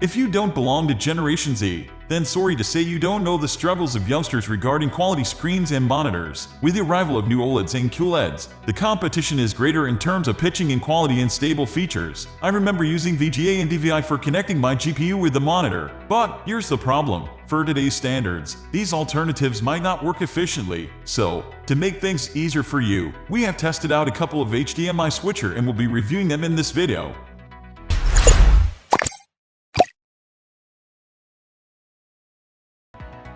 If you don't belong to Generation Z, then sorry to say you don't know the struggles of youngsters regarding quality screens and monitors. With the arrival of new OLEDs and QLEDs, the competition is greater in terms of pitching and quality and stable features. I remember using VGA and DVI for connecting my GPU with the monitor. But here's the problem. For today's standards, these alternatives might not work efficiently. So, to make things easier for you, we have tested out a couple of HDMI switcher and will be reviewing them in this video.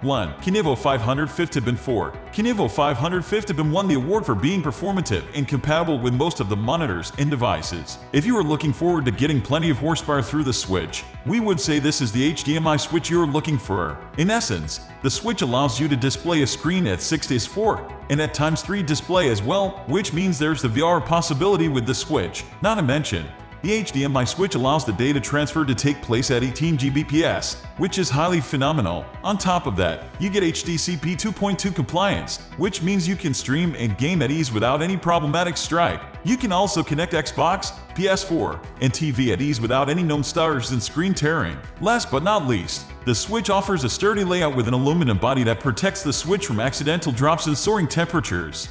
1. KINIVO 550bin-4. KINIVO 550bin won the award for being performative and compatible with most of the monitors and devices. If you are looking forward to getting plenty of horsepower through the switch, we would say this is the HDMI switch you're looking for. In essence, the switch allows you to display a screen at 6:4 and at times 3 display as well, which means there's the VR possibility with the switch. Not to mention, the HDMI switch allows the data transfer to take place at 18 Gbps, which is highly phenomenal. On top of that, you get HDCP 2.2 compliance, which means you can stream and game at ease without any problematic strike. You can also connect Xbox, PS4, and TV at ease without any known stutters and screen tearing. Last but not least, the switch offers a sturdy layout with an aluminum body that protects the switch from accidental drops and soaring temperatures.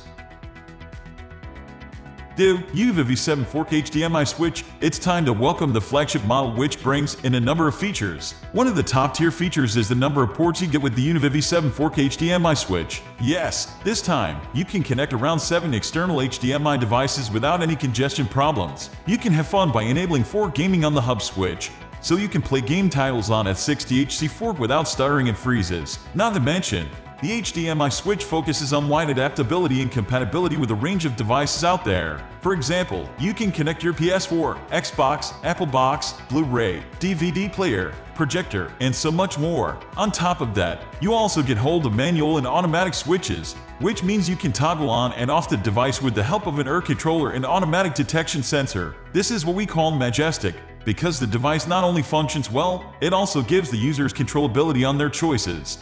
The Univivi 7 4K HDMI switch, it's time to welcome the flagship model, which brings in a number of features. One of the top tier features is the number of ports you get with the Univivi 7 4K HDMI switch. Yes, this time, you can connect around 7 external HDMI devices without any congestion problems. You can have fun by enabling 4 gaming on the hub switch, so you can play game titles on at 60 Hz without stuttering and freezes. Not to mention, the HDMI switch focuses on wide adaptability and compatibility with a range of devices out there. For example, you can connect your PS4, Xbox, Apple Box, Blu-ray, DVD player, projector, and so much more. On top of that, you also get hold of manual and automatic switches, which means you can toggle on and off the device with the help of an ER controller and automatic detection sensor. This is what we call majestic, because the device not only functions well, it also gives the users controllability on their choices.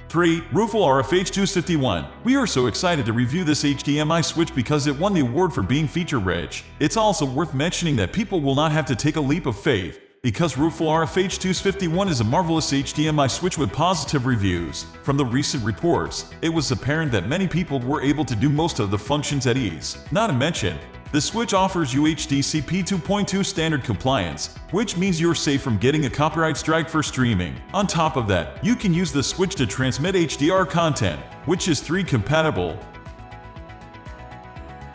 3. ROOFULL RFH251. We are so excited to review this HDMI switch because it won the award for being feature-rich. It's also worth mentioning that people will not have to take a leap of faith, because ROOFULL RFH251 is a marvelous HDMI switch with positive reviews. From the recent reports, it was apparent that many people were able to do most of the functions at ease. Not to mention, the switch offers you HDCP 2.2 standard compliance, which means you're safe from getting a copyright strike for streaming. On top of that, you can use the switch to transmit HDR content, which is 3 compatible.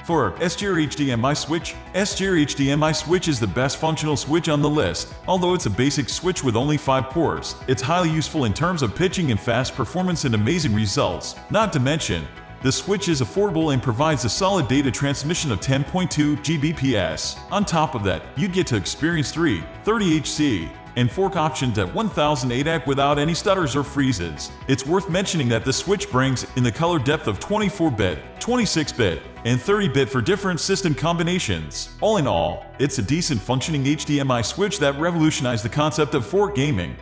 4. SGEYR HDMI Switch. SGEYR HDMI Switch is the best functional switch on the list. Although it's a basic switch with only 5 ports, it's highly useful in terms of pitching and fast performance and amazing results. Not to mention, the switch is affordable and provides a solid data transmission of 10.2 Gbps. On top of that, you get to experience 3, 30Hz, and fork options at 1008 AHC without any stutters or freezes. It's worth mentioning that the switch brings in the color depth of 24-bit, 26-bit, and 30-bit for different system combinations. All in all, it's a decent functioning HDMI switch that revolutionized the concept of fork gaming.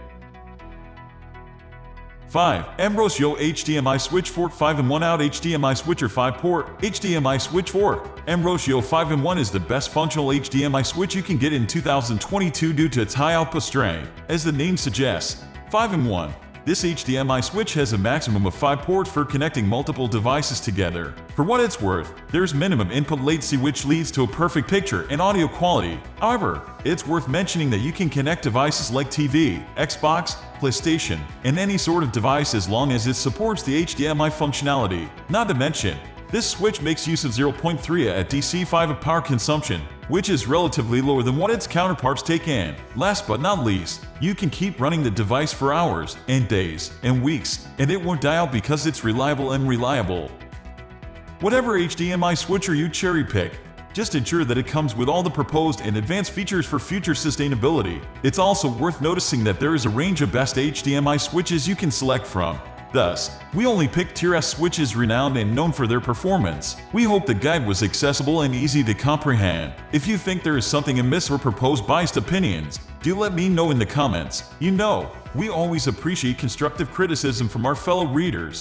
5. Mrocioa HDMI Switch Fork 5-in-1 Out HDMI Switcher 5-port HDMI Switch Fork. Mrocioa 5-in-1 is the best functional HDMI switch you can get in 2022 due to its high output strength. As the name suggests, 5-in-1. This HDMI switch has a maximum of 5 ports for connecting multiple devices together. For what it's worth, there's minimum input latency, which leads to a perfect picture and audio quality. However, it's worth mentioning that you can connect devices like TV, Xbox, PlayStation, and any sort of device as long as it supports the HDMI functionality. Not to mention, this switch makes use of 0.3 at DC5 of power consumption, which is relatively lower than what its counterparts take in. Last but not least, you can keep running the device for hours and days and weeks, and it won't die out because it's reliable and reliable. Whatever HDMI switcher you cherry pick, just ensure that it comes with all the proposed and advanced features for future sustainability. It's also worth noticing that there is a range of best HDMI switches you can select from. Thus, we only picked Tier S switches renowned and known for their performance. We hope the guide was accessible and easy to comprehend. If you think there is something amiss or proposed biased opinions, do let me know in the comments. You know, we always appreciate constructive criticism from our fellow readers.